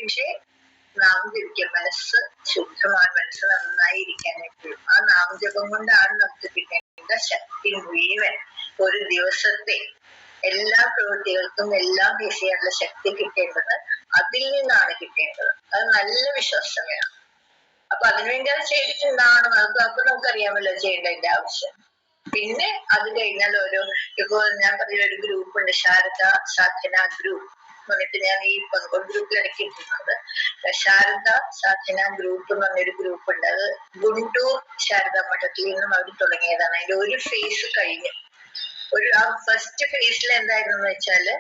പക്ഷേ നാമജപിക്കുക, മനസ്സ് ശുദ്ധമാണ്, മനസ്സ് നന്നായിരിക്കാൻ എപ്പോഴും ആ നാമജപം കൊണ്ടാണ് നമുക്ക് കിട്ടേണ്ട ശക്തി മുഴുവൻ. ഒരു ദിവസത്തെ എല്ലാ പ്രവൃത്തികൾക്കും എല്ലാം ചെയ്യാനുള്ള ശക്തി കിട്ടേണ്ടത് അതിൽ നിന്നാണ് കിട്ടേണ്ടത്. അത് നല്ല വിശ്വാസം വേണം. അപ്പൊ അതിനുവേണ്ടി അത് ചെയ്തിട്ടുണ്ടാവണം. അപ്പൊ നമുക്കറിയാമല്ലോ ചെയ്യേണ്ടതിന്റെ ആവശ്യം. പിന്നെ അത് കഴിഞ്ഞാൽ ഇപ്പൊ ഞാൻ പറഞ്ഞ ഒരു ഗ്രൂപ്പ് ഉണ്ട്, ശാരദ സാധന ഗ്രൂപ്പ് എന്നിട്ട് ഞാൻ ഈ ഗ്രൂപ്പിൽ ഇടയ്ക്കിട്ടുന്നത്. ശാരദ സാധന ഗ്രൂപ്പ് എന്ന് പറഞ്ഞൊരു ഗ്രൂപ്പ് ഉണ്ട്. അത് ഗുണ്ടൂർ ശാരദ മഠത്തിൽ നിന്നും അവർ തുടങ്ങിയതാണ്. അതിന്റെ ഒരു ഫേസ് കഴിഞ്ഞു. ആ ഫസ്റ്റ് ഫേസിൽ എന്തായിരുന്നു വെച്ചാല്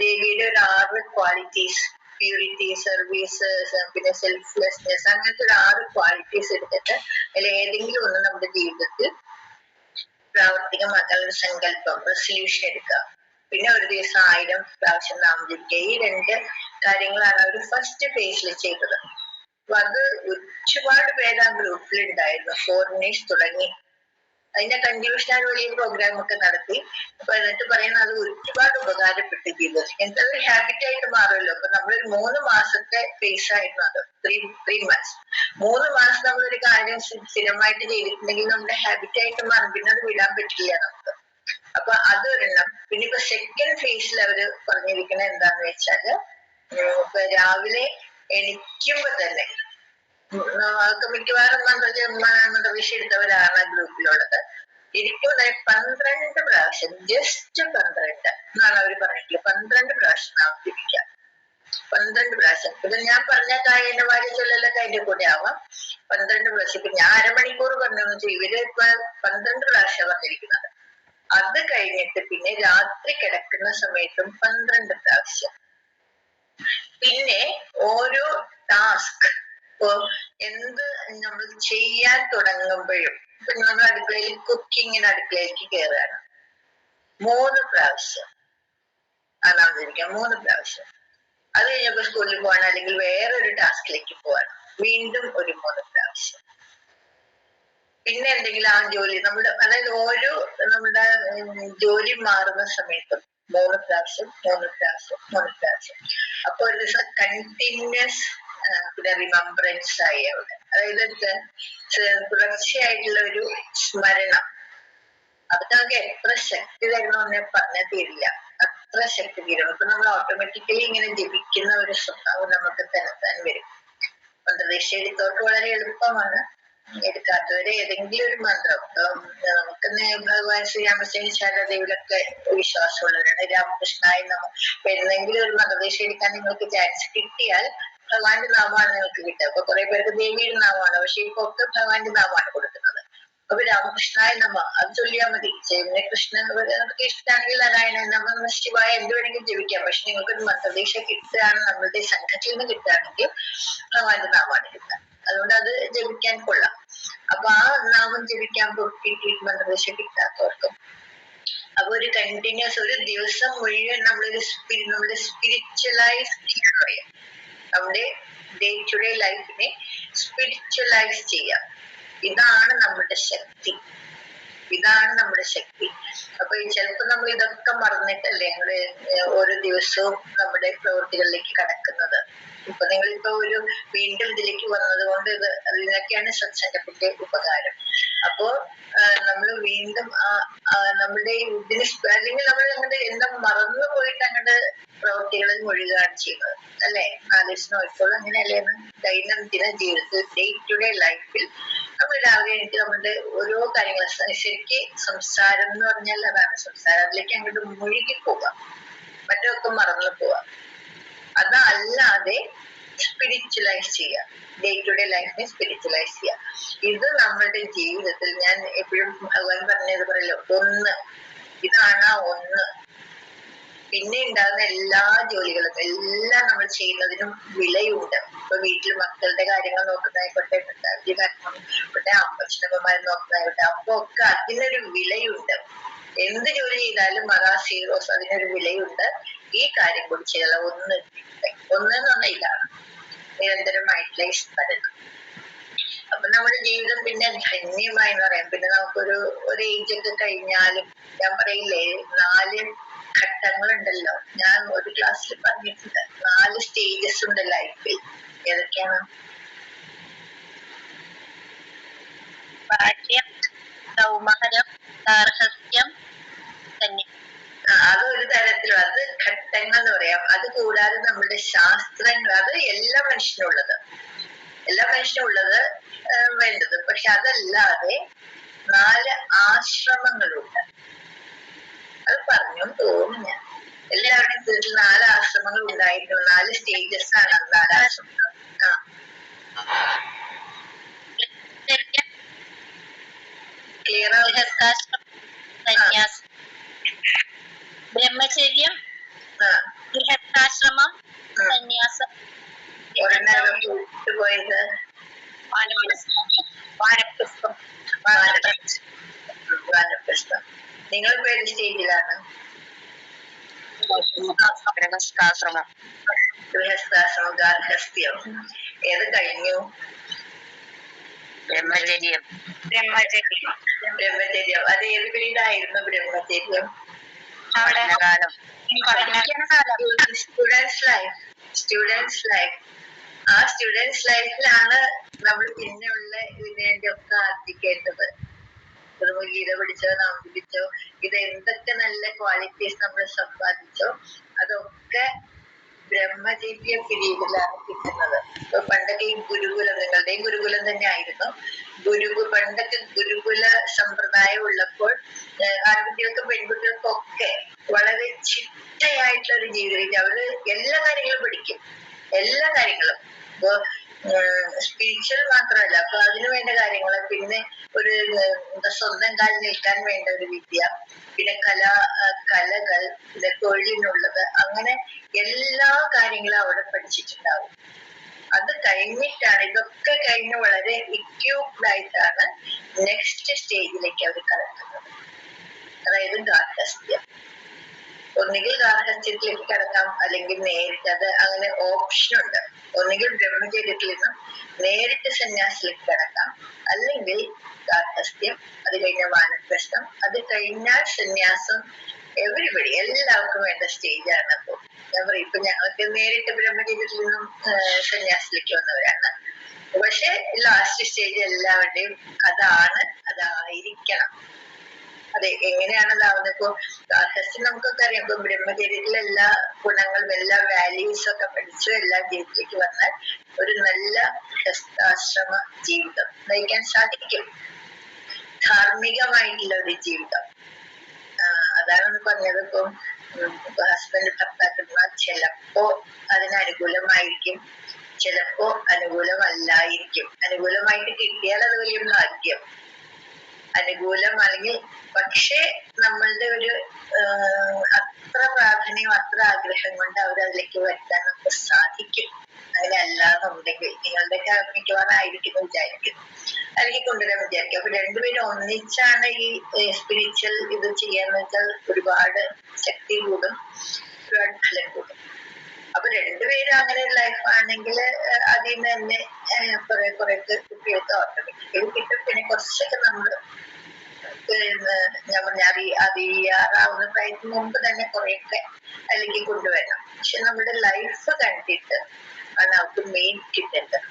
ദേവിയുടെ ഒരു 6 ക്വാളിറ്റീസ്, പ്യൂരിറ്റി, സർവീസ്, പിന്നെ സെൽഫ്ലെസ്നെസ്, അങ്ങനത്തെ ഒരു 6 ക്വാളിറ്റീസ് എടുത്തിട്ട് അതിൽ ഏതെങ്കിലും ഒന്ന് നമ്മുടെ ജീവിതത്തിൽ പ്രാവർത്തികമാക്കാനുള്ള സങ്കല്പം, റെസൊല്യൂഷൻ എടുക്കുക. പിന്നെ ഒരു ദിവസം 1000 പ്രാവശ്യം നാമജപിക്കുക. ഈ 2 കാര്യങ്ങളാണ് അവർ ഫസ്റ്റ് ഫേസിൽ ചെയ്തത്. അപ്പൊ അത് ഒരുപാട് പേര് ആ ഗ്രൂപ്പിൽ ഉണ്ടായിരുന്നു. ഫോറിനേഴ്സ് തുടങ്ങി അതിന്റെ കൺട്യൂഷണൽ വലിയ പ്രോഗ്രാം ഒക്കെ നടത്തി. അപ്പൊ എന്നിട്ട് പറയുന്നത് അത് ഒരുപാട് ഉപകാരപ്പെട്ടു ജീവിതത്തിൽ. എനിക്കതൊരു ഹാബിറ്റ് ആയിട്ട് മാറുമല്ലോ. അപ്പൊ നമ്മളൊരു 3 മാസത്തെ ഫേസ് ആയിരുന്നു അത്. 3 months 3 മാസം നമ്മളൊരു കാര്യം സ്ഥിരമായിട്ട് ചെയ്തിട്ടുണ്ടെങ്കിൽ നമ്മുടെ ഹാബിറ്റ് ആയിട്ട് മാറും. പിന്നെ അത് വിടാൻ പറ്റില്ല നമുക്ക്. അപ്പൊ അതൊരെണ്ണം. പിന്നെ ഇപ്പൊ സെക്കൻഡ് ഫേസിൽ അവര് പറഞ്ഞിരിക്കുന്നത് എന്താന്ന് വെച്ചാല് ഇപ്പൊ രാവിലെ എണിക്കുമ്പോ തന്നെ മിക്കവാറും മന്ത്രവിഷ എടുത്തവരാണ് ഗ്രൂപ്പിലുള്ളത്. ഇരിക്കുമ്പോൾ 12 പ്രാവശ്യം, ജസ്റ്റ് 12 എന്നാണ് അവർ പറഞ്ഞിട്ടുള്ളത്. 12 പ്രാവശ്യം നാമജപിക്കാം. 12 പ്രാവശ്യം. ഇത് ഞാൻ പറഞ്ഞ കായനവാര്യ ചൊല്ലലൊക്കെ അതിന്റെ കൂടെ ആവാം. 12 പ്രാവശ്യം. ഇപ്പൊ ഞാൻ അരമണിക്കൂർ പറഞ്ഞു വെച്ചാൽ ഇവര് ഇപ്പൊ 12 പ്രാവശ്യം പറഞ്ഞിരിക്കുന്നത്. അത് കഴിഞ്ഞിട്ട് പിന്നെ രാത്രി കിടക്കുന്ന സമയത്തും 12 പ്രാവശ്യം. പിന്നെ ഓരോ ടാസ്ക് എന്ത് നമ്മൾ ചെയ്യാൻ തുടങ്ങുമ്പോഴും ഇപ്പൊ നമ്മൾ അടുക്കളയിൽ കുക്കിങ്ങിന് അടുക്കളയിലേക്ക് കയറുകയാണ്, 3 പ്രാവശ്യം നാമജപിക്കാം. 3 പ്രാവശ്യം. അത് കഴിഞ്ഞപ്പോ സ്കൂളിൽ പോകാൻ അല്ലെങ്കിൽ വേറൊരു ടാസ്കിലേക്ക് പോകാൻ വീണ്ടും ഒരു 3 പ്രാവശ്യം. പിന്നെ എന്തെങ്കിലും ആ ജോലി അതായത് ഓരോ നമ്മുടെ ജോലി മാറുന്ന സമയത്തും 3 പ്രാവശ്യം 3 പ്രാവശ്യം 3 പ്രാവശ്യം. അപ്പൊ ഒരു ദിവസം കണ്ടിന്യൂസ് പിന്നെ റിമംബറൻസ് ആയി അവിടെ. അതായത് തുടർച്ചയായിട്ടുള്ള ഒരു സ്മരണം. അത് നമുക്ക് എത്ര ശക്തി തരണമെന്ന് പറഞ്ഞാൽ തീരില്ല. അത്ര ശക്തി തീരണം. ഇപ്പൊ നമ്മൾ ഓട്ടോമാറ്റിക്കലി ഇങ്ങനെ ജപിക്കുന്ന ഒരു സ്വഭാവം നമുക്ക് തന്നെത്താൻ വരും. മന്ത്രദേശ എടുത്തവർക്ക് വളരെ എളുപ്പമാണ്. എടുക്കാത്തവരെ ഏതെങ്കിലും ഒരു മന്ത്രം, നമുക്ക് ഭഗവാൻ ശ്രീരാമകൃഷ്ണ ശാരദേവിലൊക്കെ വിശ്വാസമുള്ളവരാണ്. രാമകൃഷ്ണായ എന്തെങ്കിലും ഒരു മന്ത്രദേശ എടുക്കാൻ നിങ്ങൾക്ക് ചാൻസ് കിട്ടിയാൽ ഭഗവാന്റെ നാമമാണ് നിങ്ങൾക്ക് കിട്ടുക. അപ്പൊ കുറെ പേർക്ക് ദേവിയുടെ നാമമാണ്, പക്ഷെ ഇപ്പൊ ഒക്കെ ഭഗവാന്റെ നാമമാണ് കൊടുക്കുന്നത്. അപ്പൊ രാമകൃഷ്ണായ നമ അത് ചൊല്ലിയാൽ മതി. കൃഷ്ണൻ നമുക്ക് ഇഷ്ടമാണെങ്കിൽ നാരായണ നമ ശിവായ എന്ത് വേണമെങ്കിലും ജപിക്കാം. പക്ഷെ നിങ്ങൾക്കൊരു മന്ത്രദേശ കിട്ടുകയാണ്, നമ്മളുടെ സംഘത്തിൽ നിന്ന് കിട്ടുകയാണെങ്കിൽ ഭഗവാന്റെ നാമമാണ് കിട്ടുക. അതുകൊണ്ട് അത് ജപിക്കാൻ കൊള്ളാം. അപ്പൊ ആ നാമം ജപിക്കാൻ കിട്ടിയിട്ട് മന്ത്രദേശ കിട്ടാത്തവർക്കും അപ്പൊ ഒരു കണ്ടിന്യൂസ് ഒരു ദിവസം മുഴുവൻ നമ്മുടെ സ്പിരിച്വലൈസ് ചെയ്യാൻ പറയാം. നമ്മുടെ ഡേ ടു ഡേ ലൈഫിനെ സ്പിരിച്വലൈസ് ചെയ്യാം. ഇതാണ് നമ്മുടെ ശക്തി. ഇതാണ് നമ്മുടെ ശക്തി. അപ്പൊ ചിലപ്പോ നമ്മൾ ഇതൊക്കെ മറന്നിട്ടല്ലേ ഞങ്ങള് ഓരോ ദിവസവും നമ്മുടെ പ്രവൃത്തികളിലേക്ക് കടക്കുന്നത്. ഇപ്പൊ നിങ്ങളിപ്പോ വീണ്ടും ഇതിലേക്ക് വന്നത് കൊണ്ട് ഇതിനൊക്കെയാണ് സത്സംഗത്തിന്റെ ഉപകാരം. അപ്പോ നമ്മൾ വീണ്ടും നമ്മുടെ ഇതിന് അല്ലെങ്കിൽ നമ്മൾ അങ്ങോട്ട് എല്ലാം മറന്നു പോയിട്ട് അങ്ങോട്ട് പ്രവൃത്തികളിൽ മുഴുകുകയാണ് ചെയ്യുന്നത് അല്ലെ. ആലോചന ഇപ്പോൾ അങ്ങനെയല്ലേ ദൈനംദിന ജീവിതത്തിൽ ഡേ ടു ഡേ ലൈഫിൽ നമ്മൾ രാവിലെ എനിക്ക് നമ്മളുടെ ഓരോ കാര്യങ്ങൾ ശരിക്ക് സംസാരം എന്ന് പറഞ്ഞാൽ അതാണ്. സംസാരം അതിലേക്ക് അങ്ങോട്ട് മുഴുകി പോവാം, മറ്റൊക്കെ മറന്നു പോവാം. അതല്ലാതെ സ്പിരിച്വലൈസ് ചെയ്യുക, ഡേ ടു ഡേ ലൈഫിനെ സ്പിരിച്വലൈസ് ചെയ്യുക. ഇത് നമ്മളുടെ ജീവിതത്തിൽ ഞാൻ എപ്പോഴും ഭഗവാൻ പറഞ്ഞത് പറയല്ലോ, ഒന്ന്. ഇതാണ് ആ ഒന്ന്. പിന്നെ ഉണ്ടാകുന്ന എല്ലാ ജോലികളും എല്ലാം നമ്മൾ ചെയ്യുന്നതിനും വിലയുണ്ട്. ഇപ്പൊ വീട്ടിൽ മക്കളുടെ കാര്യങ്ങൾ നോക്കുന്നതായിക്കോട്ടെ, ഭർത്താവിന്റെ കാര്യങ്ങൾ നോക്കട്ടെ, അച്ഛനമ്മമാരെ നോക്കുന്നതായിക്കോട്ടെ, അപ്പൊ ഒക്കെ അതിനൊരു വിലയുണ്ട്. എന്ത് ജോലി ചെയ്താലും മറാ സീറോസ് അതിനൊരു വിലയുണ്ട്. ഈ കാര്യം കൂടി ചെയ്താൽ ഒന്നെന്ന് പറഞ്ഞാൽ ഇതാണ് നിരന്തരമായിട്ടുള്ള സ്മരണം. അപ്പൊ നമ്മുടെ ജീവിതം പിന്നെ ധന്യമായി എന്ന് പറയാം. പിന്നെ നമുക്കൊരു ഏജ് ഒക്കെ കഴിഞ്ഞാലും ഞാൻ പറയില്ലേ, ഘട്ടങ്ങളുണ്ടല്ലോ, ഞാൻ ഒരു ക്ലാസ്സിൽ പറഞ്ഞിട്ടുണ്ട് 4 സ്റ്റേജസ് ഉണ്ട് ലൈഫിൽ. ഏതൊക്കെയാണ്? ബാല്യം, കൗമാരം, ഗാർഹസ്ഥ്യം, അതൊരു തരത്തിലും അത് ഘട്ടങ്ങൾ എന്ന് പറയാം. അത് കൂടാതെ നമ്മുടെ ശാസ്ത്രങ്ങൾ, അത് എല്ലാ മനുഷ്യനുള്ളത്, എല്ലാ മനുഷ്യനുള്ളത് വേണ്ടത്. പക്ഷെ അതല്ലാതെ 4 ആശ്രമങ്ങളുണ്ട്. അത് പറഞ്ഞു തോന്നുന്നു ഞാൻ. എല്ലാവരുടെയും വീട്ടിൽ 4 ആശ്രമങ്ങൾ ഉണ്ടായിരിക്കണം. 4 സ്റ്റേജസ് ആണ് 4 ആശ്രമങ്ങൾ. ക്ലിയർ ബ്രഹ്മചര്യം, ഗൃഹസ്ഥാശ്രമം, സന്യാസം. പോയത് വാനപ്രസ്ഥം. നിങ്ങൾ ഏത് സ്റ്റേജിലാണ്? ഗൃഹസ്ഥാശ്രമം. ഗൃഹസ്ഥാശ്രമം, ഗാർഹസ്ഥ്യം. ഏത് കഴിഞ്ഞു? ബ്രഹ്മചര്യം. ബ്രഹ്മചര്യം. അത് ഏത് പീരീഡായിരുന്നു ബ്രഹ്മചര്യം? Students life. ആ സ്റ്റുഡൻസ് ലൈഫിലാണ് നമ്മൾ പിന്നെയുള്ള ഇതിനെയൊക്കെ ആർജിക്കേണ്ടത്. ഗീത പഠിച്ചോ, നാം പിടിച്ചോ, ഇത് എന്തൊക്കെ നല്ല ക്വാളിറ്റീസ് നമ്മൾ സമ്പാദിച്ചോ അതൊക്കെ ബ്രഹ്മചര്യ പീരീഡിലാണ് കിട്ടുന്നത്. ഇപ്പൊ പണ്ടൊക്കെ ഈ ഗുരുകുലം, നിങ്ങളുടെയും ഗുരുകുലം തന്നെ ആയിരുന്നു. പണ്ടൊക്കെ ഗുരുകുല സമ്പ്രദായം ഉള്ളപ്പോൾ ആൺകുട്ടികൾക്കും പെൺകുട്ടികൾക്കും ഒക്കെ വളരെ ചിട്ടയായിട്ടുള്ള ഒരു ജീവിതം. അവര് എല്ലാ കാര്യങ്ങളും പഠിക്കും, എല്ലാ കാര്യങ്ങളും. ഇപ്പൊ സ്പിരിച്വൽ മാത്രമല്ല, അപ്പൊ അതിനു വേണ്ട കാര്യങ്ങള്, പിന്നെ ഒരു സ്വന്തം കാലിൽ നിൽക്കാൻ വേണ്ട ഒരു വിദ്യ, പിന്നെ കലകൾ, പിന്നെ തൊഴിലിനുള്ളത്, അങ്ങനെ എല്ലാ കാര്യങ്ങളും അവിടെ പഠിച്ചിട്ടുണ്ടാവും. അത് കഴിഞ്ഞിട്ടാണ്, ഇതൊക്കെ കഴിഞ്ഞ് വളരെ ഇക്യൂപ്ഡ് ആയിട്ടാണ് നെക്സ്റ്റ് സ്റ്റേജിലേക്ക് അവർ കടക്കുന്നത്. അതായത് ഗാർഹസ്ഥ്യം. ഒന്നുകിൽ ഗാർഹസ്ഥ്യത്തിലേക്ക് കടക്കാം, അല്ലെങ്കിൽ നേരിട്ട്, അത് അങ്ങനെ ഓപ്ഷൻ ഉണ്ട്. ഒന്നുകിൽ ബ്രഹ്മചര്യത്തിൽ നിന്നും നേരിട്ട് സന്യാസത്തിലേക്ക് കടക്കാം, അല്ലെങ്കിൽ ഗാർഹസ്ഥ്യം, അത് കഴിഞ്ഞ വാനപ്രസ്ഥം, അത് കഴിഞ്ഞാൽ സന്യാസം. എവരിബഡി, എല്ലാവർക്കും വേണ്ട സ്റ്റേജാണ്. അപ്പൊ ഞാൻ പറയും, ഇപ്പൊ ഞങ്ങൾക്ക് നേരിട്ട് ബ്രഹ്മചര്യത്തിൽ നിന്നും സന്യാസത്തിലേക്ക് വന്നവരാണ്. പക്ഷെ ലാസ്റ്റ് സ്റ്റേജ് എല്ലാവരുടെയും അതായിരിക്കണം. അതെ, എങ്ങനെയാണ് അതാവുന്നത്? ഇപ്പൊ ഗാർഹസ്ഥ്യം നമുക്കൊക്കെ അറിയാം. ഇപ്പൊ ബ്രഹ്മചര്യത്തിലെ എല്ലാ ഗുണങ്ങളും, എല്ലാ വാല്യൂസും ഒക്കെ പഠിച്ചു എല്ലാ ജീവിതത്തിലേക്ക് വന്നാൽ ഒരു നല്ല ഗൃഹസ്ഥാശ്രമ ജീവിതം നയിക്കാൻ സാധിക്കും. ധാർമ്മികമായിട്ടുള്ള ഒരു ജീവിതം. അതാണ് പറഞ്ഞത്. ഇപ്പം ഹസ്ബൻഡ് ഭർത്താക്കന്മാർ ചിലപ്പോ അതിനനുകൂലമായിരിക്കും, ചിലപ്പോ അനുകൂലമല്ലായിരിക്കും. അനുകൂലമായിട്ട് കിട്ടിയാൽ അത് വലിയ ഭാഗ്യം. അനുകൂലമാണെങ്കിൽ പക്ഷേ നമ്മളുടെ ഒരു അത്ര പ്രാർത്ഥനയും അത്ര ആഗ്രഹം കൊണ്ട് അവരതിലേക്ക് വരുത്താൻ നമുക്ക് സാധിക്കും. അങ്ങനെ അല്ലാന്നുണ്ടെങ്കിൽ നിങ്ങളുടെയൊക്കെ മിക്കവാറും ആയിരിക്കും വിചാരിക്കുന്നു, അല്ലെങ്കിൽ കൊണ്ടുവരാൻ വിചാരിക്കും. അപ്പൊ രണ്ടുപേരും ഒന്നിച്ചാണ് ഈ സ്പിരിച്വൽ ഇത് ചെയ്യാന്ന് വെച്ചാൽ ഒരുപാട് ശക്തി കൂടും, ഒരുപാട് ഫലം കൂടും. അപ്പൊ രണ്ടുപേരും അങ്ങനെ ഒരു ലൈഫ് ആണെങ്കിൽ അതിൽ നിന്ന് തന്നെ കുറെ കുട്ടികൾക്ക് ഓട്ടോമാറ്റിക്കലി കിട്ടും. പിന്നെ കുറച്ചൊക്കെ നമ്മള് ഞാൻ പറഞ്ഞ അറിയാറാവുന്ന പ്രായത്തിന് മുമ്പ് തന്നെ കുറെയൊക്കെ അല്ലെങ്കിൽ കൊണ്ടുവരണം. പക്ഷെ നമ്മുടെ ലൈഫ് കണ്ടിട്ട് ആണ് അവർക്ക് മെയിൻ കിട്ടേണ്ടത്.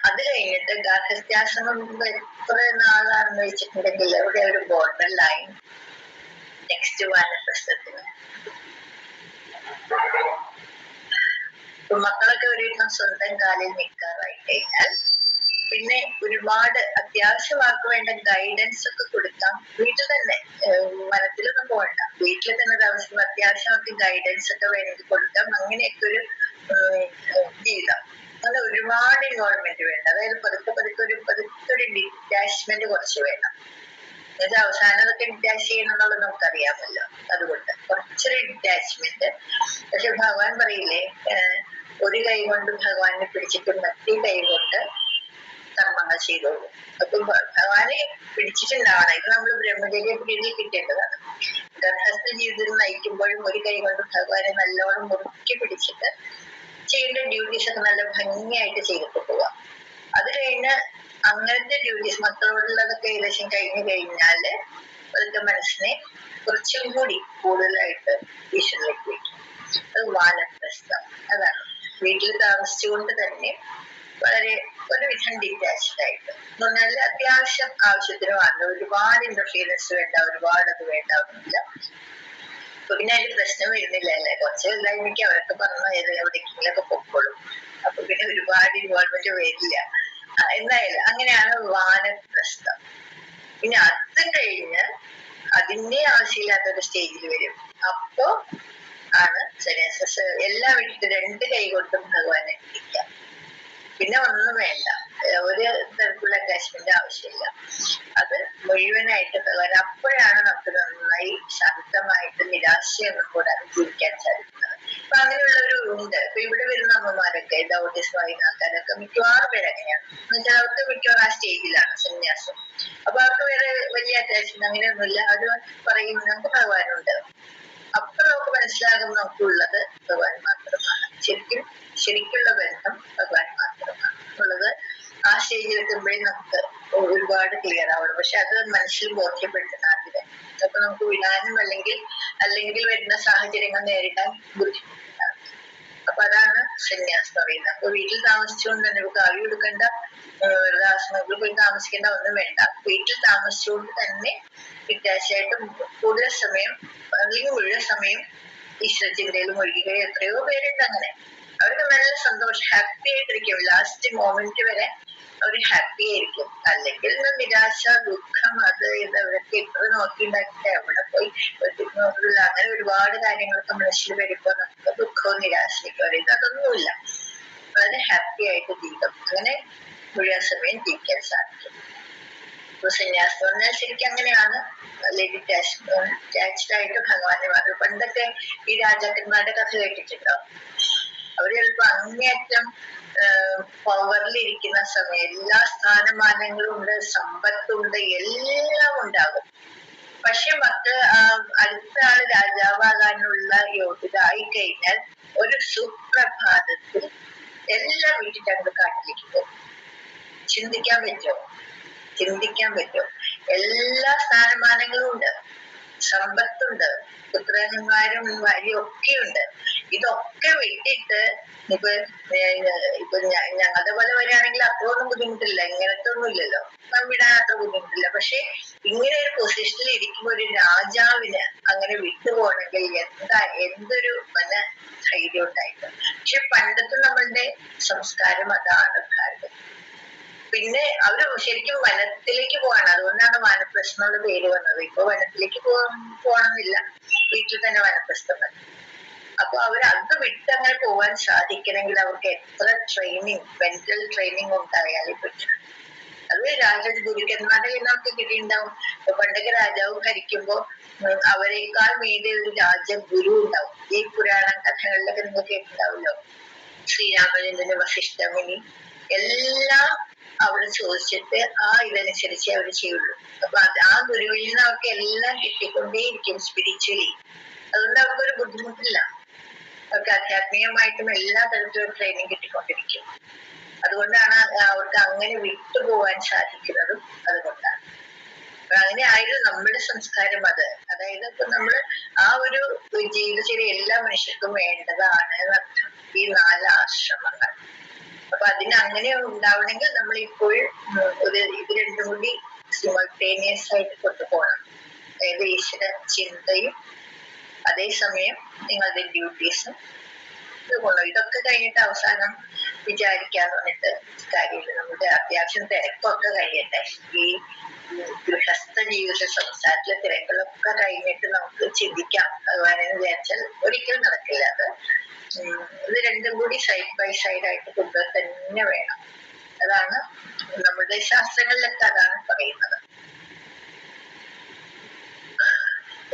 അത് കഴിഞ്ഞിട്ട് ഗാർഹസ്ഥ്യാശ്രമം എത്ര നാളാണെന്ന് വെച്ചിട്ടുണ്ടെങ്കിൽ അവിടെ ഒരു ബോർഡർ ലൈൻ നെക്സ്റ്റ് വാനപ്രസ്ഥത്തിന്. മക്കളൊക്കെ ഒരിടത്തും സ്വന്തം കാലിൽ നിൽക്കാറായി കഴിഞ്ഞാൽ പിന്നെ ഒരുപാട് അത്യാവശ്യമാർക്ക് വേണ്ട ഗൈഡൻസ് ഒക്കെ കൊടുക്കാം. വീട്ടിൽ തന്നെ, വനത്തിലൊന്നും പോകണ്ട, വീട്ടിൽ തന്നെ താമസിക്കുമ്പോൾ അത്യാവശ്യമൊക്കെ ഗൈഡൻസ് ഒക്കെ വേണമെങ്കിൽ കൊടുക്കാം. അങ്ങനെയൊക്കെ ഒരു ജീവിതം. അങ്ങനെ ഒരുപാട് ഇൻവോൾവ്മെന്റ് വേണ്ട. അതായത് പതുക്കെ ഒരു ഡിറ്റാച്ച്മെന്റ് കുറച്ച് വേണം. അതായത് അവസാനം അതൊക്കെ ഡിറ്റാച്ച് ചെയ്യണം എന്നുള്ളത് നമുക്കറിയാമല്ലോ. അതുകൊണ്ട് കുറച്ചൊരു ഡിറ്റാച്ച്മെന്റ്. പക്ഷെ ഭഗവാൻ പറയില്ലേ, ഒരു കൈ കൊണ്ട് ഭഗവാനെ പിടിച്ചിട്ട് മറ്റേ കൈ കൊണ്ട് കർമ്മങ്ങൾ ചെയ്തോളൂ. അപ്പൊ ഭഗവാനെ പിടിച്ചിട്ടുണ്ടാവണം. ഇത് നമ്മൾ ബ്രഹ്മചര്യ പീരീഡിൽ കിട്ടേണ്ടതാണ്. ഗർഭസ്ഥ ജീവിതം നയിക്കുമ്പോഴും ഒരു കൈ കൊണ്ട് ഭഗവാനെ നല്ലോണം മുറുക്കി പിടിച്ചിട്ട് ചെയ്യേണ്ട ഡ്യൂട്ടീസ് ഒക്കെ നല്ല ഭംഗിയായിട്ട് ചെയ്തിട്ട് പോവാം. അത് കഴിഞ്ഞ് അങ്ങനത്തെ ഡ്യൂട്ടീസ് മക്കളോടുള്ളതൊക്കെ ഏകദേശം കഴിഞ്ഞു കഴിഞ്ഞാല് അതൊക്കെ മനസ്സിനെ കുറച്ചും കൂടി കൂടുതലായിട്ട് ഈശ്വരനിലേക്ക് വയ്ക്കും. അത് വാനപ്രസ്ഥം. അതാണ് വീട്ടിൽ താമസിച്ചുകൊണ്ട് തന്നെ വളരെ ഒരുവിധം ഡിറ്റാച്ച്ഡ് ആയിട്ട് എന്ന് പറഞ്ഞാൽ അത്യാവശ്യം ആവശ്യത്തിന് വേണ്ട, ഒരുപാട് ഇന്റർഫിയറൻസ് വേണ്ട, ഒരുപാട് അത് വേണ്ടാവുന്നില്ല. പിന്നെ അതിന് പ്രശ്നം വരുന്നില്ല അല്ലേ, കുറച്ച് ഇതായിരിക്കും അവരൊക്കെ പറഞ്ഞ എവിടേക്കെങ്കിലൊക്കെ പൊക്കോളും. അപ്പൊ പിന്നെ ഒരുപാട് ഇൻവോൾവ്മെന്റ് വരില്ല. എന്തായാലും അങ്ങനെയാണ് വാനപ്രസ്ഥം. പിന്നെ അത് കഴിഞ്ഞ് അതിന്റെ ആവശ്യമില്ലാത്തൊരു സ്റ്റേജിൽ വരും. അപ്പോ ആണ് സന്യാസ. എല്ലാം വിട്ടിട്ട് 2 കൈ കൊണ്ടും ഭഗവാനെ ഇരിക്കാം. പിന്നെ ഒന്നും വേണ്ട, ഒരു തരത്തിലുള്ള അറ്റാച്ച്മെന്റ് ആവശ്യമില്ല. അത് മുഴുവനായിട്ട് ഭഗവാൻ. അപ്പോഴാണ് നമുക്ക് നന്നായി ശാന്തമായിട്ട് നിരാശയൊന്നും കൂടാതെ ജീവിക്കാൻ സാധിക്കുന്നത്. അപ്പൊ അങ്ങനെയുള്ളവരും ഉണ്ട്. ഇപ്പൊ ഇവിടെ വരുന്ന അമ്മമാരൊക്കെ ഓട്ടിസമായി ആൾക്കാരൊക്കെ മിക്കവാറും പേര് അങ്ങനെയാണ്. എന്നുവെച്ചാൽ അവർക്ക് മിക്കവാറും ആ സ്റ്റേജിലാണ് സന്യാസം. അപ്പൊ അവർക്ക് വേറെ വലിയ അറ്റാച്ച്മെന്റ് അങ്ങനെയൊന്നുമില്ല. അത് പറയും നമുക്ക് ഭഗവാനുണ്ട്. അപ്പൊ നമുക്ക് മനസ്സിലാകും നമുക്കുള്ളത് ഭഗവാൻ മാത്രമാണ്. ശരിക്കുള്ള ബന്ധം ഭഗവാൻ മാത്രമാണ് ഉള്ളത്. ആ സ്റ്റേജിൽ എത്തുമ്പോഴേ നമുക്ക് ഒരുപാട് ക്ലിയർ ആവണം. പക്ഷെ അത് മനസ്സിൽ ബോധ്യപ്പെടുത്തണം ആദ്യം. അപ്പൊ നമുക്ക് വിടാനും അല്ലെങ്കിൽ വരുന്ന സാഹചര്യങ്ങൾ നേരിടാൻ ബുദ്ധിമുട്ടുണ്ടാകും. അപ്പൊ അതാണ് സന്യാസം പറയുന്നത്. അപ്പൊ വീട്ടിൽ താമസിച്ചുകൊണ്ട് തന്നെ നമുക്ക് ആവി എടുക്കേണ്ട, വൃദ്ധാശ്രമത്തിൽ പോയി താമസിക്കേണ്ട ഒന്നും വേണ്ട. വീട്ടിൽ താമസിച്ചുകൊണ്ട് തന്നെ വിത്യാശമായിട്ട് കൂടുതൽ സമയം അല്ലെങ്കിൽ മുഴുവൻ സമയം ഈശ്വര ചിന്തയിൽ മുഴുകുകയും എത്രയോ പേരുണ്ട് അങ്ങനെ. അവർക്ക് നല്ല സന്തോഷം, ഹാപ്പി ആയിട്ടിരിക്കും. ലാസ്റ്റ് മൊമെന്റ് വരെ അവർ ഹാപ്പി ആയിരിക്കും. അല്ലെങ്കിൽ നിരാശ, ദുഃഖം, അത് ഇത് അവരൊക്കെ എത്ര നോക്കിണ്ടാക്കിട്ട് എവിടെ പോയി നോക്കില്ല. അങ്ങനെ ഒരുപാട് കാര്യങ്ങളൊക്കെ മനസ്സിൽ വരുമ്പോ നമുക്ക് ദുഃഖവും നിരാശയൊക്കെ പറയുന്നത് അതൊന്നുമില്ല. വളരെ ഹാപ്പി ആയിട്ട് ജീവിതം അങ്ങനെ മുഴുവൻ സമയം ജീവിക്കാൻ സാധിക്കും. ഇപ്പൊ സന്യാസം പറഞ്ഞാൽ ശരിക്കും അങ്ങനെയാണ്. ഡിറ്റാച്ച്ഡ് ആയിട്ട് ഭഗവാനെ മാത്രം. പണ്ടൊക്കെ ഈ രാജാക്കന്മാരുടെ കഥ കേട്ടിട്ടുണ്ടോ? അവര് ചിലപ്പോ അങ്ങേയറ്റം പവറിലിരിക്കുന്ന സമയം, എല്ലാ സ്ഥാനമാനങ്ങളും ഉണ്ട്, സമ്പത്തുണ്ട്, എല്ലാം ഉണ്ടാകും. പക്ഷെ അടുത്ത ആള് രാജാവാകാനുള്ള യോഗ്യത ആയിക്കഴിഞ്ഞാൽ ഒരു സുപ്രഭാതത്തിൽ എല്ലാം വിട്ടിട്ട് അങ്ങ് കാട്ടിലേക്ക് പോകും. ചിന്തിക്കാൻ പറ്റുമോ? എല്ലാ സ്ഥാനമാനങ്ങളും ഉണ്ട്, സമ്പത്തുണ്ട്, പുത്രന്മാരും ഭാര്യയും ഒക്കെയുണ്ട്. ഇതൊക്കെ വിട്ടിട്ട് ഇപ്പൊ ഞങ്ങളുടെ പോലെ വരികയാണെങ്കിൽ അത്രയൊന്നും ബുദ്ധിമുട്ടില്ല. ഇങ്ങനത്തെ ഒന്നും ഇല്ലല്ലോ, വിടാൻ അത്ര ബുദ്ധിമുട്ടില്ല. പക്ഷെ ഇങ്ങനെ ഒരു പൊസിഷനിൽ ഇരിക്കുമ്പോ ഒരു രാജാവിന് അങ്ങനെ വിട്ടുപോകണമെങ്കിൽ എന്തൊരു ധൈര്യം ഉണ്ടായിരുന്നു. പക്ഷെ പണ്ടത്തെ നമ്മളുടെ സംസ്കാരം അതാണ് കാര്യം. പിന്നെ അവര് ശരിക്കും വനത്തിലേക്ക് പോവാണ്. അതുകൊണ്ടാണ് വാനപ്രസ്ഥം എന്നുള്ള പേര് വന്നത്. ഇപ്പൊ വനത്തിലേക്ക് പോകണമെന്നില്ല, വീട്ടിൽ തന്നെ വാനപ്രസ്ഥം മതി. അപ്പൊ അത് വിട്ട് അങ്ങനെ പോവാൻ സാധിക്കണമെങ്കിൽ അവർക്ക് എത്ര മെന്റൽ ട്രെയിനിങ് ഉണ്ടായാലും പറ്റും. അത് ഗുരുക്കന്മാരുടെ നമുക്ക് കിട്ടിയിട്ടുണ്ടാവും. ഇപ്പൊ പണ്ടൊക്കെ രാജാവ് ഭരിക്കുമ്പോ അവരെക്കാൾ മീതെ ഒരു രാജഗുരു ഉണ്ടാവും. ഈ പുരാണ കഥകളിലൊക്കെ നിങ്ങൾ കേട്ടിട്ടുണ്ടാവുമല്ലോ. ശ്രീരാമചന്ദ്രന്, വസിഷ്ഠമുനി എല്ലാം അവിടെ ചോദിച്ചിട്ട് ഇതനുസരിച്ച് അവർ ചെയ്യുള്ളൂ. അപ്പൊ ആ ഗുരുവിൽ നിന്ന് അവർക്ക് എല്ലാം കിട്ടിക്കൊണ്ടേയിരിക്കും സ്പിരിച്വലി. അതുകൊണ്ട് അവർക്കൊരു ബുദ്ധിമുട്ടില്ല. അവർക്ക് ആധ്യാത്മികമായിട്ടും എല്ലാ തരത്തിലും ട്രെയിനിങ് കിട്ടിക്കൊണ്ടിരിക്കും. അതുകൊണ്ടാണ് അവർക്ക് അങ്ങനെ വിട്ടുപോകാൻ സാധിക്കുന്നതും അതുകൊണ്ടാണ്. അങ്ങനെ ആയിരുന്നു നമ്മുടെ സംസ്കാരം. അതായത് ഇപ്പൊ നമ്മള് ആ ഒരു ജീവിതശൈലി എല്ലാ മനുഷ്യർക്കും വേണ്ടതാണ് എന്നർത്ഥം. ഈ 4 ആശ്രമങ്ങൾ. അപ്പൊ അങ്ങനെ ഉണ്ടാവണമെങ്കിൽ നമ്മൾ ഇപ്പോൾ ഇത് രണ്ടും കൂടി സിമൾട്ടേനിയസ് ആയിട്ട് കൊണ്ടുപോകണം. അതായത് ഈശ്വര ചിന്തയും അതേസമയം നിങ്ങളുടെ ഡ്യൂട്ടീസും ഇതൊക്കെ കഴിഞ്ഞിട്ട് അവസാനം വിചാരിക്കാന്ന് പറഞ്ഞിട്ട് കാര്യമില്ല. നമ്മുടെ അത്യാവശ്യം തിരക്കൊക്കെ കഴിയട്ടെ. ഈ ഗൃഹസ്ഥ ജീവിത സംസാരത്തിലെ തിരക്കുകളൊക്കെ കഴിഞ്ഞിട്ട് നമുക്ക് ചിന്തിക്കാം ഭഗവാനെന്ന് വിചാരിച്ചാൽ ഒരിക്കലും നടക്കില്ല. ഇത് രണ്ടും കൂടി സൈഡ് ബൈ സൈഡ് ആയിട്ട് കൊണ്ടുപോകാൻ തന്നെ വേണം. അതാണ് നമ്മുടെ ശാസ്ത്രങ്ങളിലൊക്കെ അതാണ് പറയുന്നത്.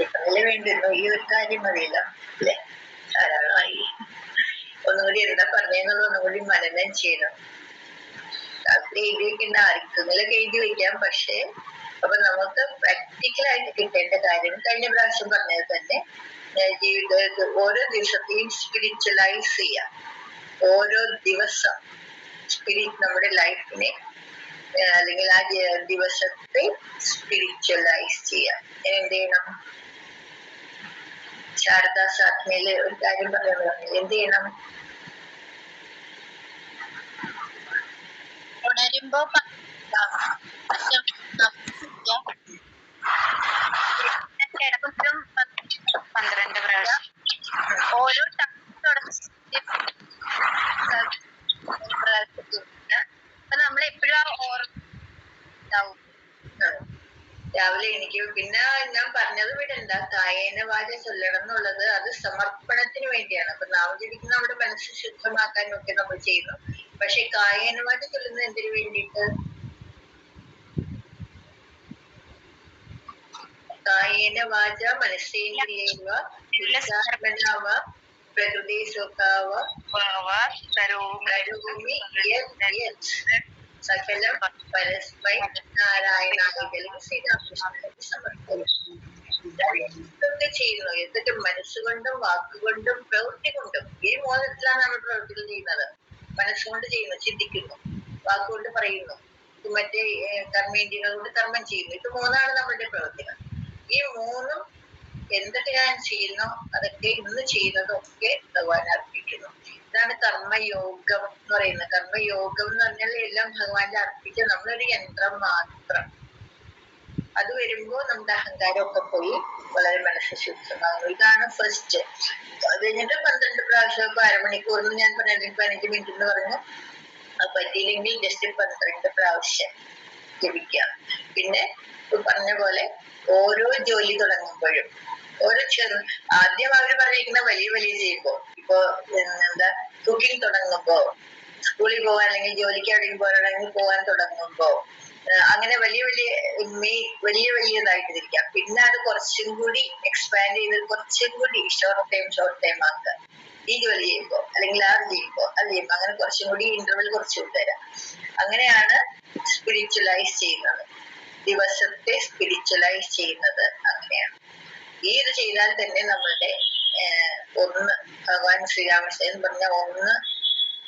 ഇപ്പല്ലേ വേണ്ടിയിരുന്നു ഈ ഒരു കാര്യം മതിയില്ല അല്ലെ? ധാരാളമായി. ഒന്നുകൂടി എന്താ പറഞ്ഞെന്നുള്ളത് ഒന്നുകൂടി മനനം ചെയ്യണം. അത് എഴുതി വെക്കേണ്ട, ആർക്കെങ്കിലൊക്കെ എഴുതി വെക്കാം. പക്ഷെ അപ്പൊ നമുക്ക് പ്രാക്ടിക്കലായിട്ട് കിട്ടേണ്ട കാര്യം കഴിഞ്ഞ പ്രാവശ്യം പറഞ്ഞത് തന്നെ ജീവിതത്തിൽ ഓരോ ദിവസത്തെയും സ്പിരിച്വലൈസ് ചെയ്യാം. ഓരോ ദിവസം നമ്മുടെ ലൈഫിനെ അല്ലെങ്കിൽ ആ ദിവസത്തെ സ്പിരിച്വലൈസ് ചെയ്യാം. എന്ത് ചെയ്യണം? ശാരദാ സാധനയില് ഒരു കാര്യം പറയുന്നത് എന്ത് ചെയ്യണം? ഉണരുമ്പോ കിടക്കുമ്പോഴും 12 പ്രാവശ്യം ഓരോ അപ്പൊ നമ്മളെപ്പോഴും ഓർമ്മ രാവിലെ എനിക്ക് പിന്നെ ഞാൻ പറഞ്ഞത് വിടണ്ട, കായേന വാച ചൊല്ലണം എന്നുള്ളത് അത് സമർപ്പണത്തിന് വേണ്ടിയാണ്. അപ്പൊ നാം ജപിക്കുന്ന നമ്മുടെ മനസ്സ് ശുദ്ധമാക്കാനും ഒക്കെ നമ്മൾ ചെയ്യുന്നു. പക്ഷെ കായേന വാച ചൊല്ലുന്നത് എന്തിനു വേണ്ടിയിട്ട്? കായേന വാച മനസ്സേന്ദ്രിയൈവ ഉച്ചാത്മനാവ പ്രകൃതി സ്വഭാവ കരോമി യത് സകലം പരസ്മൈ നാരായണാദികളും ശ്രീരാമകൃഷ്ണന് സമർപ്പിക്കുന്നു. ഇതൊക്കെ ചെയ്യുന്നു. എന്തൊക്കെ മനസ്സുകൊണ്ടും വാക്കുകൊണ്ടും പ്രവൃത്തി കൊണ്ടും. ഈ മോദത്തിലാണ് നമ്മൾ പ്രവൃത്തികൾ ചെയ്യുന്നത്. മനസ്സുകൊണ്ട് ചെയ്യുന്നു, ചിന്തിക്കുന്നു, വാക്കുകൊണ്ട് പറയുന്നു, മറ്റേ കർമ്മേന്ദ്രിയങ്ങൾ കൊണ്ട് കർമ്മം ചെയ്യുന്നു. ഇത് മൂന്നാണ് നമ്മളുടെ പ്രവൃത്തികൾ. ഈ മൂന്നും എന്തൊക്കെ ഞാൻ ചെയ്യുന്നു അതൊക്കെ ഇന്ന് ചെയ്യുന്നതൊക്കെ ഭഗവാൻ അർപ്പിക്കുന്നു. ഇതാണ് കർമ്മയോഗം എന്ന് പറയുന്നത്. കർമ്മയോഗം എന്ന് പറഞ്ഞാൽ എല്ലാം ഭഗവാന്റെ അർപ്പിച്ച് നമ്മളൊരു യന്ത്രം മാത്രം. അത് വരുമ്പോ നമ്മുടെ അഹങ്കാരമൊക്കെ പോയി വളരെ മനസ്സ് ശുദ്ധമാകുന്നു. ഇതാണ് ഫസ്റ്റ്. അത് കഴിഞ്ഞിട്ട് 12 പ്രാവശ്യം ഇപ്പൊ അരമണിക്കൂറിന് ഞാൻ പറഞ്ഞ 15 മിനിറ്റ് എന്ന് പറഞ്ഞു. അത് പറ്റിയില്ലെങ്കിൽ ജസ്റ്റ് 12 പ്രാവശ്യം ജപിക്കാം. പിന്നെ പറഞ്ഞ പോലെ ഓരോ ജോലി തുടങ്ങുമ്പോഴും ആദ്യം അവര് പറഞ്ഞിരിക്കുന്ന വലിയ വലിയ ചെയ്യുമ്പോ, ഇപ്പൊ എന്താ കുക്കിംഗ് തുടങ്ങുമ്പോ, സ്കൂളിൽ പോകാൻ അല്ലെങ്കിൽ ജോലിക്ക് എവിടെയും പോകണമെങ്കിൽ പോകാൻ തുടങ്ങുമ്പോ, അങ്ങനെ വലിയ വലിയതായിട്ട് തിരിക്കാം. പിന്നെ അത് കുറച്ചും കൂടി എക്സ്പാൻഡ് ചെയ്ത് കുറച്ചും കൂടി ഷോർട്ട് ടൈം ആക്കുക. ഈ ജോലി ചെയ്യുമ്പോ അല്ലെങ്കിൽ അത് ചെയ്യുമ്പോ അങ്ങനെ കുറച്ചും കൂടി ഇന്റർവെൽ കുറച്ച് കൊണ്ടുവരാം. അങ്ങനെയാണ് സ്പിരിച്വലൈസ് ചെയ്യുന്നത്. ദിവസത്തെ സ്പിരിച്വലൈസ് ചെയ്യുന്നത് അങ്ങനെയാണ്. ഈ ഇത് ചെയ്താൽ തന്നെ നമ്മളുടെ ഒന്ന് ഭഗവാൻ ശ്രീരാമകൃഷ്ണൻ പറഞ്ഞ 1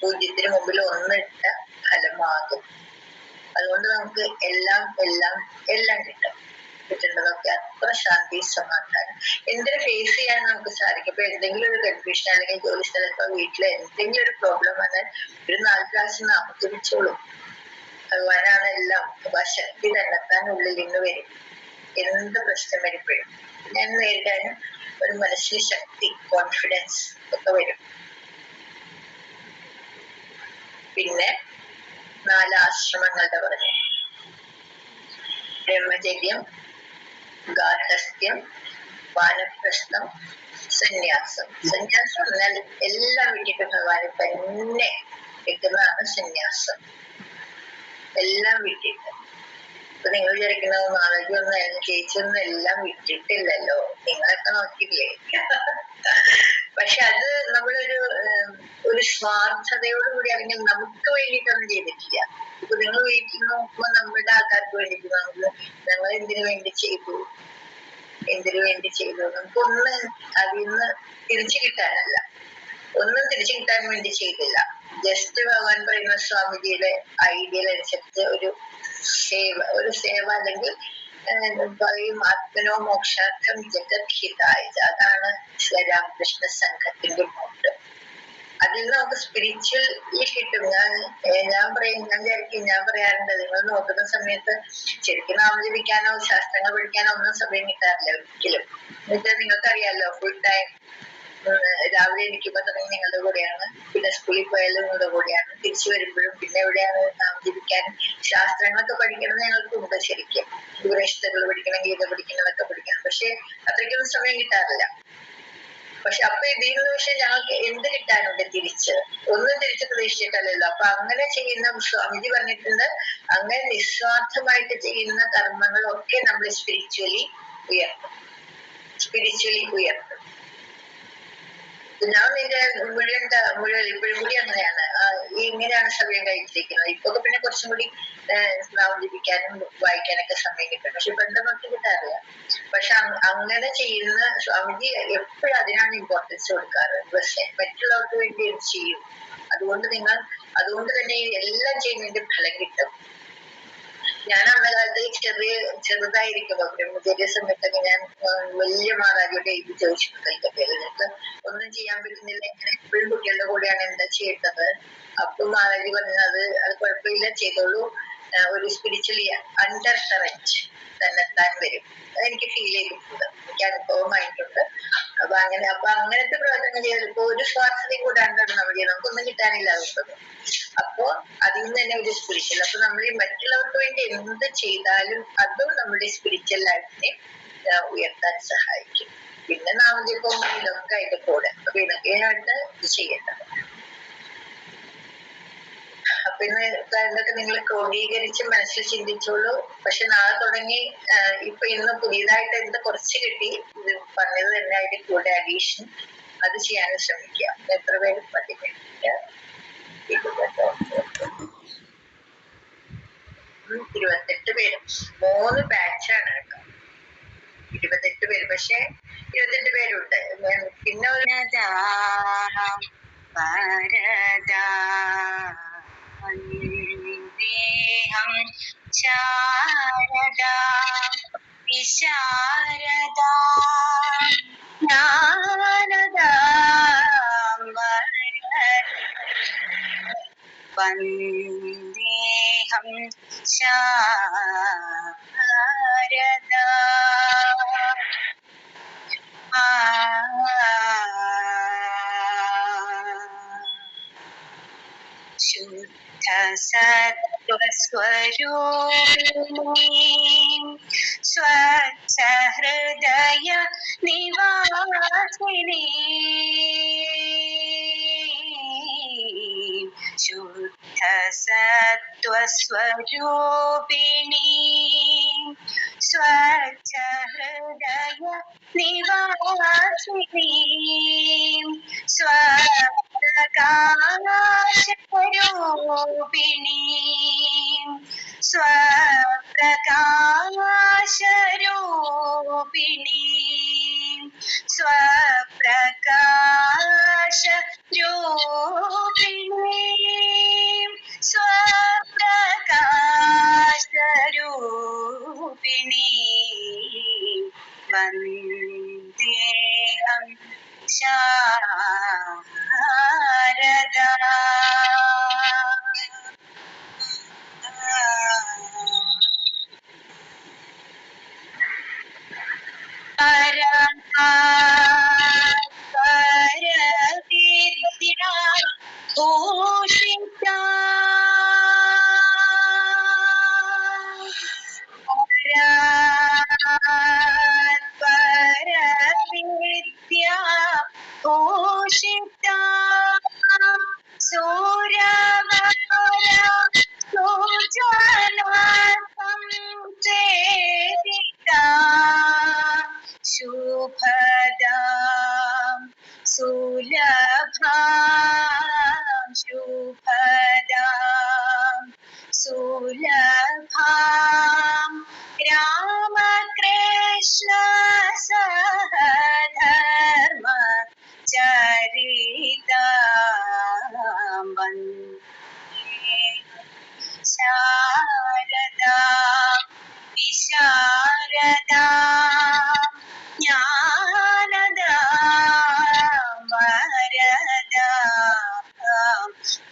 പൂജ്യത്തിന് മുമ്പിൽ 1 ഇട്ട ഫലമാകും. അതുകൊണ്ട് നമുക്ക് എല്ലാം എല്ലാം എല്ലാം കിട്ടേണ്ടതൊക്കെ അത്ര ശാന്തി സമാധാനം എന്തിനു ഫേസ് ചെയ്യാൻ നമുക്ക് സാധിക്കും. ഇപ്പൊ എന്തെങ്കിലും ഒരു കൺഫ്യൂഷൻ അല്ലെങ്കിൽ ജോലി സ്ഥലത്തോ വീട്ടിലെ എന്തെങ്കിലും ഒരു പ്രോബ്ലം വന്നാൽ ഒരു 4 പ്രാവശ്യം നാമജപിച്ചോളൂ. ഭഗവാനാണ് എല്ലാം. അപ്പൊ ആ ശക്തി തന്നെത്താൻ ഉള്ളിൽ നിന്ന് വരും. എന്ത് പ്രശ്നം വരുമ്പോഴും ഞാൻ നേരിടാനും ഒരു മനസ്സിന് ശക്തി, കോൺഫിഡൻസ് ഒക്കെ വരും. പിന്നെ 4 ആശ്രമങ്ങളുടെ പറഞ്ഞു. ബ്രഹ്മചര്യം, ഗാർഹസ്ഥ്യം, വാനപ്രസ്ഥം, സന്യാസം. സന്യാസം എന്നാൽ എല്ലാം വിട്ടിട്ട് ഭഗവാനെ തന്നെ വെക്കുന്നതാണ് സന്യാസം. എല്ലാം വിട്ടിട്ട്. ഇപ്പൊ നിങ്ങൾ വിചാരിക്കുന്നത് മാളവിയൊന്നും ചേച്ചിയൊന്നും എല്ലാം വിട്ടിട്ടില്ലല്ലോ, നിങ്ങളൊക്കെ നോക്കിയില്ലേ? പക്ഷെ അത് നമ്മളൊരു സ്വാർത്ഥതയോടുകൂടി അല്ലെങ്കിൽ നമുക്ക് വേണ്ടിയിട്ടൊന്നും ചെയ്തിട്ടില്ല. ഇപ്പൊ നിങ്ങൾ വീട്ടിൽ നോക്കുമ്പോ നമ്മളുടെ ആൾക്കാർക്ക് വേണ്ടിയിട്ട് ഞങ്ങൾ എന്തിനു വേണ്ടി ചെയ്തു നമുക്കൊന്ന് അതിൽ നിന്ന് തിരിച്ചു കിട്ടാനല്ല, ഒന്നും തിരിച്ചു കിട്ടാൻ വേണ്ടി ചെയ്തില്ല. ജസ്റ്റ് ഭഗവാൻ പറയുന്ന സ്വാമിജിയുടെ ഐഡിയൽ അനുസരിച്ച് ഒരു സേവ അല്ലെങ്കിൽ പറയും ആത്മനോ മോക്ഷാർത്ഥം ജഗത് ഹിതായ. അതാണ് ശ്രീരാമകൃഷ്ണ സംഘത്തിന്റെ മോട്ട്. അതിൽ നിന്ന് നമുക്ക് സ്പിരിച്വലി കിട്ടും. ഞാൻ പറയാറുണ്ട്, നിങ്ങൾ നോക്കുന്ന സമയത്ത് ശരിക്കും നാമജപിക്കാനോ ശാസ്ത്രങ്ങൾ പഠിക്കാനോ ഒന്നും സമയം കിട്ടാറില്ല ഒരിക്കലും. എന്നുവെച്ചാൽ നിങ്ങൾക്കറിയാലോ, ഫുൾ ടൈം രാവിലെ എണീക്കുമ്പോ തുടങ്ങി നിങ്ങളുടെ കൂടെയാണ്, പിന്നെ സ്കൂളിൽ പോയാലും നിങ്ങളുടെ കൂടെയാണ്, തിരിച്ചു വരുമ്പോഴും പിന്നെ എവിടെയാണ് നാമജപിക്കാൻ. ശാസ്ത്രങ്ങളൊക്കെ പഠിക്കണം ഞങ്ങൾക്കുണ്ട് ശരിക്കും, ഉപനിഷത്തുകൾ പഠിക്കണം, ഗീത പഠിക്കണം, പഠിക്കണം. പക്ഷെ അത്രയ്ക്കൊന്നും സമയം കിട്ടാറില്ല. പക്ഷെ അപ്പൊ ഇതിൽ പക്ഷെ ഞങ്ങൾക്ക് എന്ത് കിട്ടാനുണ്ട്? ഒന്നും തിരിച്ച് പ്രതീക്ഷിച്ചിട്ടല്ലല്ലോ. അപ്പൊ അങ്ങനെ ചെയ്യുന്ന സ്വാമിജി പറഞ്ഞിട്ടുണ്ട്, അങ്ങനെ നിസ്വാർത്ഥമായിട്ട് ചെയ്യുന്ന കർമ്മങ്ങളൊക്കെ നമ്മൾ സ്പിരിച്വലി ഉയർത്തും. ഞാൻ നിന്റെ മുഴുവൻ ഇപ്പോഴും കൂടി അങ്ങനെയാണ്, ഇങ്ങനെയാണ് സമയം കഴിച്ചിരിക്കുന്നത്. ഇപ്പൊ പിന്നെ കുറച്ചും കൂടി നാമജപിക്കാനും വായിക്കാനൊക്കെ സമയം കിട്ടും. പക്ഷെ ബന്ധമൊക്കെ കിട്ടാറില്ല. പക്ഷെ അങ്ങനെ ചെയ്യുന്ന സ്വാമിജി എപ്പോഴും അതിനാണ് ഇമ്പോർട്ടൻസ് കൊടുക്കാറ്. പക്ഷെ മറ്റുള്ളവർക്ക് വേണ്ടി ചെയ്യും. അതുകൊണ്ട് തന്നെ എല്ലാം ചെയ്യുന്നതിന്റെ ഫലം കിട്ടും. ഞാൻ അന്ന കാലത്ത് ചെറുതായിരിക്കുമ്പോ ബ്രഹ്മചര്യ സമയത്തൊക്കെ ഞാൻ വലിയ മാതാജിയോട് എഴുതി ചോദിച്ചിട്ടുണ്ട് അതിന്റെ പേര്. നിങ്ങൾക്ക് ഒന്നും ചെയ്യാൻ പറ്റുന്നില്ല, ഇങ്ങനെ എപ്പോഴും കുട്ടികളുടെ കൂടെയാണ്, എന്താ ചെയ്യേണ്ടത്? അപ്പൊ മാതാജി പറഞ്ഞത് അത് കുഴപ്പമില്ല, ചെയ്തോളൂ, ഒരു സ്പിരിച്വലി അണ്ടർ കറന്റ് തന്നെത്താൻ വരും. അതെനിക്ക് ഫീൽ ചെയ്തിട്ടുണ്ട്, എനിക്ക് അനുഭവമായിട്ടുണ്ട്. അപ്പൊ അങ്ങനത്തെ പ്രവർത്തനം ചെയ്തപ്പോ ഒരു സ്വാർത്ഥതയും കൂടാണ്ടാണ് നമ്മൾ ചെയ്യുന്നത്, നമുക്കൊന്നും കിട്ടാനില്ല അതുകൊണ്ട്. അപ്പോ അതിൽ നിന്ന് തന്നെ ഒരു സ്പിരിച്വൽ, അപ്പൊ നമ്മൾ ഈ മറ്റുള്ളവർക്ക് വേണ്ടി എന്ത് ചെയ്താലും അതും നമ്മുടെ സ്പിരിച്വൽ ലൈഫിനെ ഉയർത്താൻ സഹായിക്കും. പിന്നെ നാമജപവും ഇതൊക്കെ അതിന്റെ കൂടെ, അപ്പൊ ഇതൊക്കെയായിട്ട് ഇത് ചെയ്യേണ്ടത്. അപ്പൊ ഇതൊക്കെ നിങ്ങൾ ക്രോഡീകരിച്ച് മനസ്സിൽ ചിന്തിച്ചോളൂ. പക്ഷെ നാളെ തുടങ്ങി ഇന്ന് പുതിയതായിട്ട് എന്ത് കുറച്ച് കിട്ടി, ഇത് പറഞ്ഞത് തന്നെ അതിന്റെ കൂടെ അഡീഷൻ അത് ചെയ്യാനും ശ്രമിക്കുക. എത്ര പേര് പഠിപ്പിക്കുക? 28 പേര്, 3 ബാച്ചാണ് കേട്ടോ. 28 പേര്, പക്ഷെ 28 പേരുണ്ട്. പിന്നെ ദേഹം ശാരദാ വിശാരദാ ജ്ഞാനദാ വന്ദേഹം ശാരദാ ശുദ്ധ സത്വസ്വരൂപിണീം സ്വച്ഛ ഹൃദയ നിവാസിനീം ശുദ്ധ സത്വസ്വരൂപിണീം സ്വച്ഛ ഹൃദയ നിവാസിനീം സ്വപ്രകാശരൂപിണീം സ്വപ്രകാശരൂപിണീം സ്വപ്രകാശരൂപിണീം സ്വപ്രകാശരൂപിണീം വന്ദേഹം ശാരദാ പരവിദ്യാ ഭൂഷിതാ പരവിദ്യാ ഭൂഷിതാ സൂരവര സുജലാ സംചേതിതാ ശുഭദാം സുലഭാം ശുഭദാം സുലഭാം രാമകൃഷ്ണ സഹധർമ്മ ചരിതാം വന്ദേ ശാരദാ വിശാരദാ ജ്ഞാനദാ വരദാ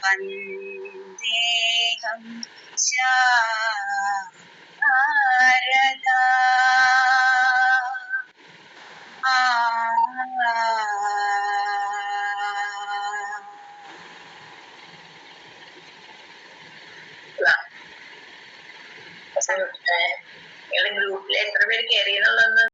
വന്ദേഹം ശാരദാ നിങ്ങളുടെ ഗ്രൂപ്പിൽ എത്ര പേര് കയറി എന്നുള്ളതൊന്ന്